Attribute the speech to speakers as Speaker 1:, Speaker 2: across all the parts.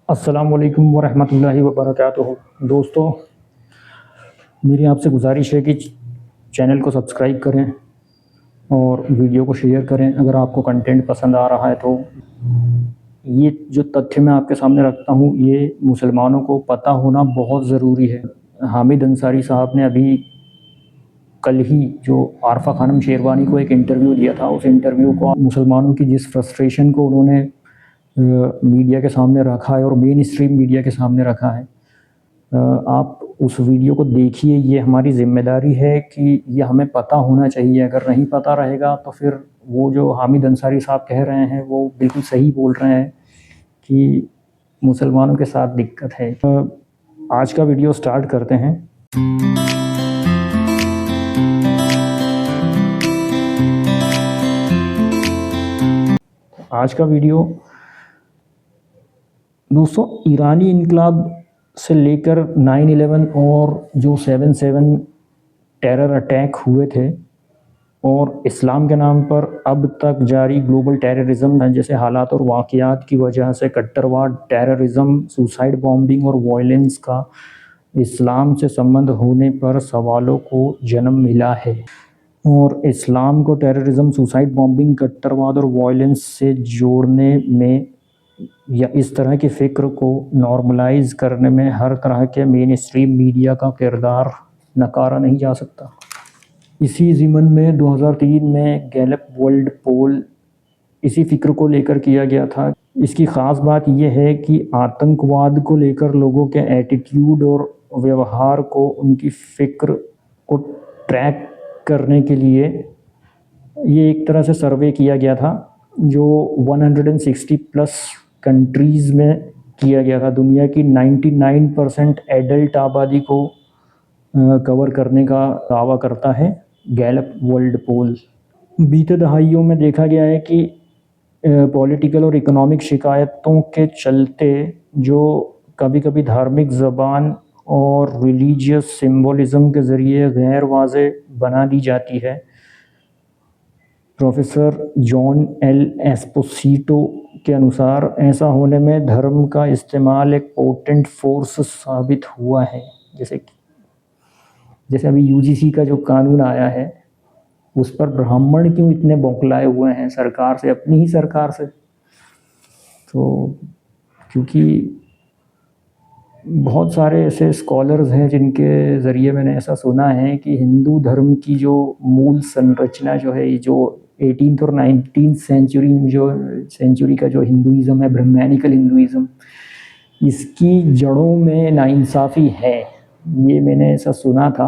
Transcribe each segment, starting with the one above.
Speaker 1: अस्सलाम वालेकुम वरहमतुल्लाहि वबरकातुहू। दोस्तों, मेरी आपसे गुजारिश है कि चैनल को सब्सक्राइब करें और वीडियो को शेयर करें अगर आपको कंटेंट पसंद आ रहा है तो। ये जो तथ्य मैं आपके सामने रखता हूँ ये मुसलमानों को पता होना बहुत ज़रूरी है। हामिद अंसारी साहब ने अभी कल ही जो आरफा खानम शेरवानी को एक इंटरव्यू दिया था, उस इंटरव्यू को मुसलमानों की जिस फ्रस्ट्रेशन को उन्होंने मीडिया के सामने रखा है और मेन स्ट्रीम मीडिया के सामने रखा है, आप उस वीडियो को देखिए। ये हमारी ज़िम्मेदारी है कि ये हमें पता होना चाहिए। अगर नहीं पता रहेगा तो फिर वो जो हामिद अंसारी साहब कह रहे हैं वो बिल्कुल सही बोल रहे हैं कि मुसलमानों के साथ दिक्कत है। आज का वीडियो स्टार्ट करते हैं। आज का वीडियो दोस्तों ईरानी इनकलाब से लेकर 9/11 और जो 7/7 टेरर अटैक हुए थे और इस्लाम के नाम पर अब तक जारी ग्लोबल टेररिज्म जैसे हालात और वाक़यात की वजह से कट्टरवाद, टेररिज्म, सुसाइड बॉम्बिंग और वायलेंस का इस्लाम से संबंध होने पर सवालों को जन्म मिला है। और इस्लाम को टेररिज्म, सुसाइड बॉम्बिंग, कट्टरवाद और वायलेंस से जोड़ने में या इस तरह की फ़िक्र को नॉर्मलाइज करने में हर तरह के मेन स्ट्रीम मीडिया का किरदार नकारा नहीं जा सकता। इसी ज़िमन में 2003 में गैलप वर्ल्ड पोल इसी फ़िक्र को लेकर किया गया था। इसकी ख़ास बात यह है कि आतंकवाद को लेकर लोगों के एटीट्यूड और व्यवहार को, उनकी फ़िक्र को ट्रैक करने के लिए ये एक तरह से सर्वे किया गया था जो 160 प्लस कंट्रीज़ में किया गया था। दुनिया की 99% एडल्ट आबादी को कवर करने का दावा करता है गैलप वर्ल्ड पोल। बीते दहाइयों में देखा गया है कि पॉलिटिकल और इकोनॉमिक शिकायतों के चलते जो कभी कभी धार्मिक ज़बान और रिलीजियस सिंबोलिज्म के ज़रिए गैर वाज़े बना दी जाती है। प्रोफेसर जॉन एल एस्पोसिटो के अनुसार ऐसा होने में धर्म का इस्तेमाल एक पोटेंट फोर्स साबित हुआ है। जैसे अभी यूजीसी का जो कानून आया है उस पर ब्राह्मण क्यों इतने बौखलाए हुए हैं सरकार से, अपनी ही सरकार से। तो क्योंकि बहुत सारे ऐसे स्कॉलर्स हैं जिनके ज़रिए मैंने ऐसा सुना है कि हिंदू धर्म की जो मूल संरचना जो है, ये जो 18th और 19th सेंचुरी का जो हिंदुइज़्म है, ब्रह्मैनिकल हिंदुइज़्म, इसकी जड़ों में नाइंसाफ़ी है। ये मैंने ऐसा सुना था,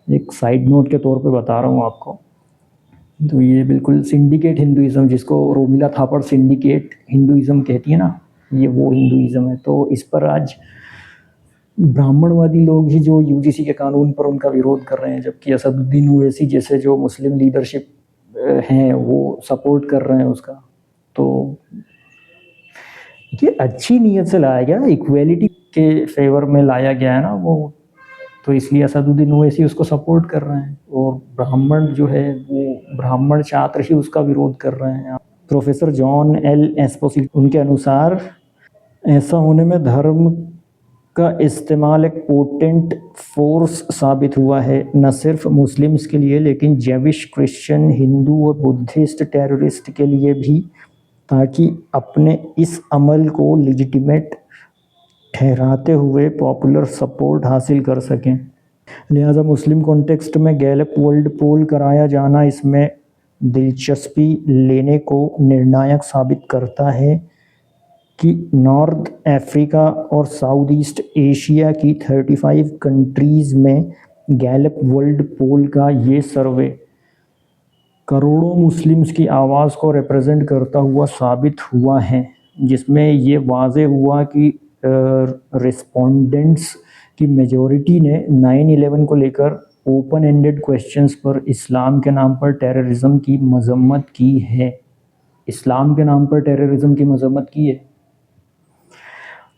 Speaker 1: एक साइड नोट के तौर पे बता रहा हूँ आपको। तो ये बिल्कुल सिंडिकेट हिंदुइज़्म, जिसको रोमिला थापड़ सिंडिकेट हिंदुइज़्म कहती है ना, ये वो हिंदुइज़्म है। तो इस पर आज ब्राह्मणवादी लोग ही जो यूजीसी के कानून पर उनका विरोध कर रहे हैं, जबकि असदुद्दीन ओवैसी जैसे जो मुस्लिम लीडरशिप हैं वो सपोर्ट कर रहे हैं उसका। तो ये अच्छी नीयत से लाया गया, इक्वेलिटी के फेवर में लाया गया है ना वो, तो इसलिए असदुद्दीन ओवैसी उसको सपोर्ट कर रहे हैं और ब्राह्मण जो है वो ब्राह्मण छात्र ही उसका विरोध कर रहे हैं। प्रोफेसर जॉन एल एस्पोसिटो उनके अनुसार ऐसा होने में धर्म का इस्तेमाल एक पोटेंट फोर्स साबित हुआ है, न सिर्फ मुस्लिम्स के लिए लेकिन जेविश, क्रिश्चियन, हिंदू और बुद्धिस्ट टेररिस्ट के लिए भी, ताकि अपने इस अमल को लेजिटिमेट ठहराते हुए पॉपुलर सपोर्ट हासिल कर सकें। लिहाजा मुस्लिम कॉन्टेक्स्ट में गैलप वर्ल्ड पोल कराया जाना इसमें दिलचस्पी लेने को निर्णायक साबित करता है कि नॉर्थ अफ्रीका और साउथ ईस्ट एशिया की 35 कंट्रीज़ में गैलप वर्ल्ड पोल का ये सर्वे करोड़ों मुस्लिम्स की आवाज़ को रिप्रेजेंट करता हुआ साबित हुआ है, जिसमें ये वाज़े हुआ कि रिस्पोंडेंट्स की मेजॉरिटी ने 9/11 को लेकर ओपन एंडेड क्वेश्चंस पर इस्लाम के नाम पर टेररिज्म की मजम्मत की है। इस्लाम के नाम पर टेररिज्म की मजम्मत की है।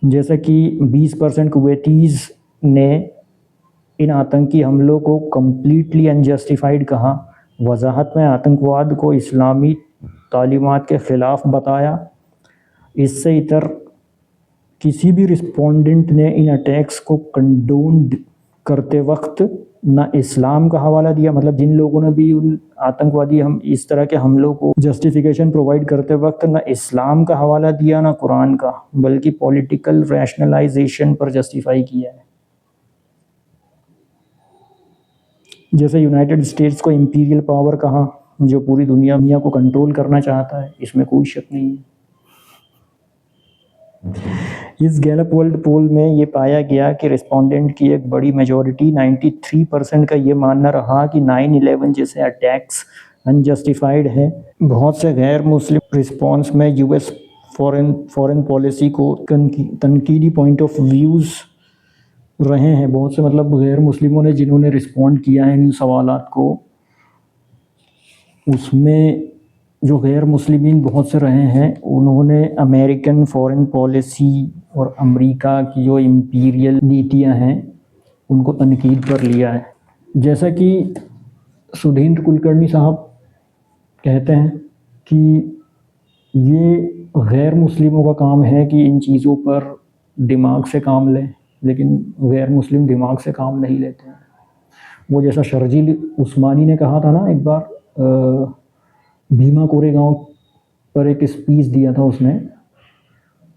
Speaker 1: जैसे कि 20% कुवैतीज़ ने इन आतंकी हमलों को कम्प्लीटली अनजस्टिफाइड कहा, वजाहत में आतंकवाद को इस्लामी तालीमात के ख़िलाफ़ बताया। इससे इतर किसी भी रिस्पोंडेंट ने इन अटैक्स को कंडोन करते वक्त ना इस्लाम का हवाला दिया, मतलब जिन लोगों ने भी उन आतंकवादी हम इस तरह के हमलों को जस्टिफिकेशन प्रोवाइड करते वक्त ना इस्लाम का हवाला दिया ना कुरान का, बल्कि पॉलिटिकल रैशनलाइजेशन पर जस्टिफाई किया है। जैसे यूनाइटेड स्टेट्स को इंपीरियल पावर कहा, जो पूरी दुनिया को कंट्रोल करना चाहता है, इसमें कोई शक नहीं है। इस गैलप वर्ल्ड पोल में ये पाया गया कि रिस्पोंडेंट की एक बड़ी मेजॉरिटी 93% का ये मानना रहा कि 9/11 जैसे अटैक्स अनजस्टिफाइड है। बहुत से गैर मुस्लिम रिस्पॉन्स में यूएस फॉरेन पॉलिसी को तनकीदी पॉइंट ऑफ व्यूज़ रहे हैं। बहुत से मतलब गैर मुस्लिमों ने जिन्होंने रिस्पॉन्ड किया है इन सवालात को, उसमें जो गैर मुस्लिमीन बहुत से रहे हैं, उन्होंने अमेरिकन फॉरेन पॉलिसी और अमेरिका की जो इम्पीरियल नीतियां हैं उनको तनकीद पर लिया है। जैसा कि सुधींद्र कुलकर्णी साहब कहते हैं कि ये गैर मुस्लिमों का काम है कि इन चीज़ों पर दिमाग से काम लें, लेकिन गैर मुस्लिम दिमाग से काम नहीं लेते हैं। वो जैसा शर्जील उस्मानी ने कहा था ना एक बार, भीमा कोरेगांव पर एक स्पीच दिया था उसने,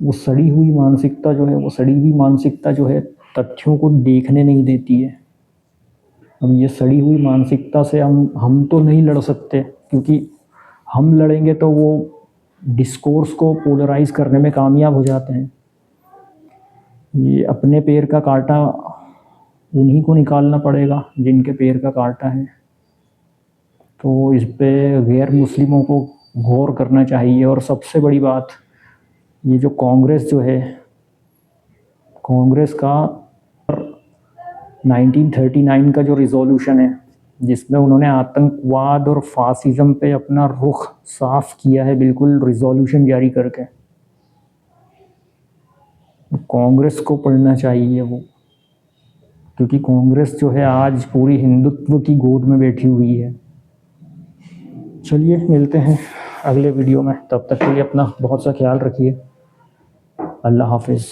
Speaker 1: वो सड़ी हुई मानसिकता जो है, वो सड़ी हुई मानसिकता जो है तथ्यों को देखने नहीं देती है। अब ये सड़ी हुई मानसिकता से हम तो नहीं लड़ सकते, क्योंकि हम लड़ेंगे तो वो डिस्कोर्स को पोलराइज करने में कामयाब हो जाते हैं। ये अपने पैर का कांटा उन्हीं को निकालना पड़ेगा जिनके पैर का कांटा है। तो इस पे गैर मुस्लिमों को गौर करना चाहिए। और सबसे बड़ी बात, ये जो कांग्रेस जो है, कांग्रेस का 1939 का जो रिजोल्यूशन है, जिसमें उन्होंने आतंकवाद और फासिज्म पे अपना रुख साफ किया है, बिल्कुल रिजोल्यूशन जारी करके, कांग्रेस को पढ़ना चाहिए वो, क्योंकि कांग्रेस जो है आज पूरी हिंदुत्व की गोद में बैठी हुई है। चलिए मिलते हैं अगले वीडियो में, तब तक के लिए अपना बहुत सा ख्याल रखिए। अल्लाह हाफिज़।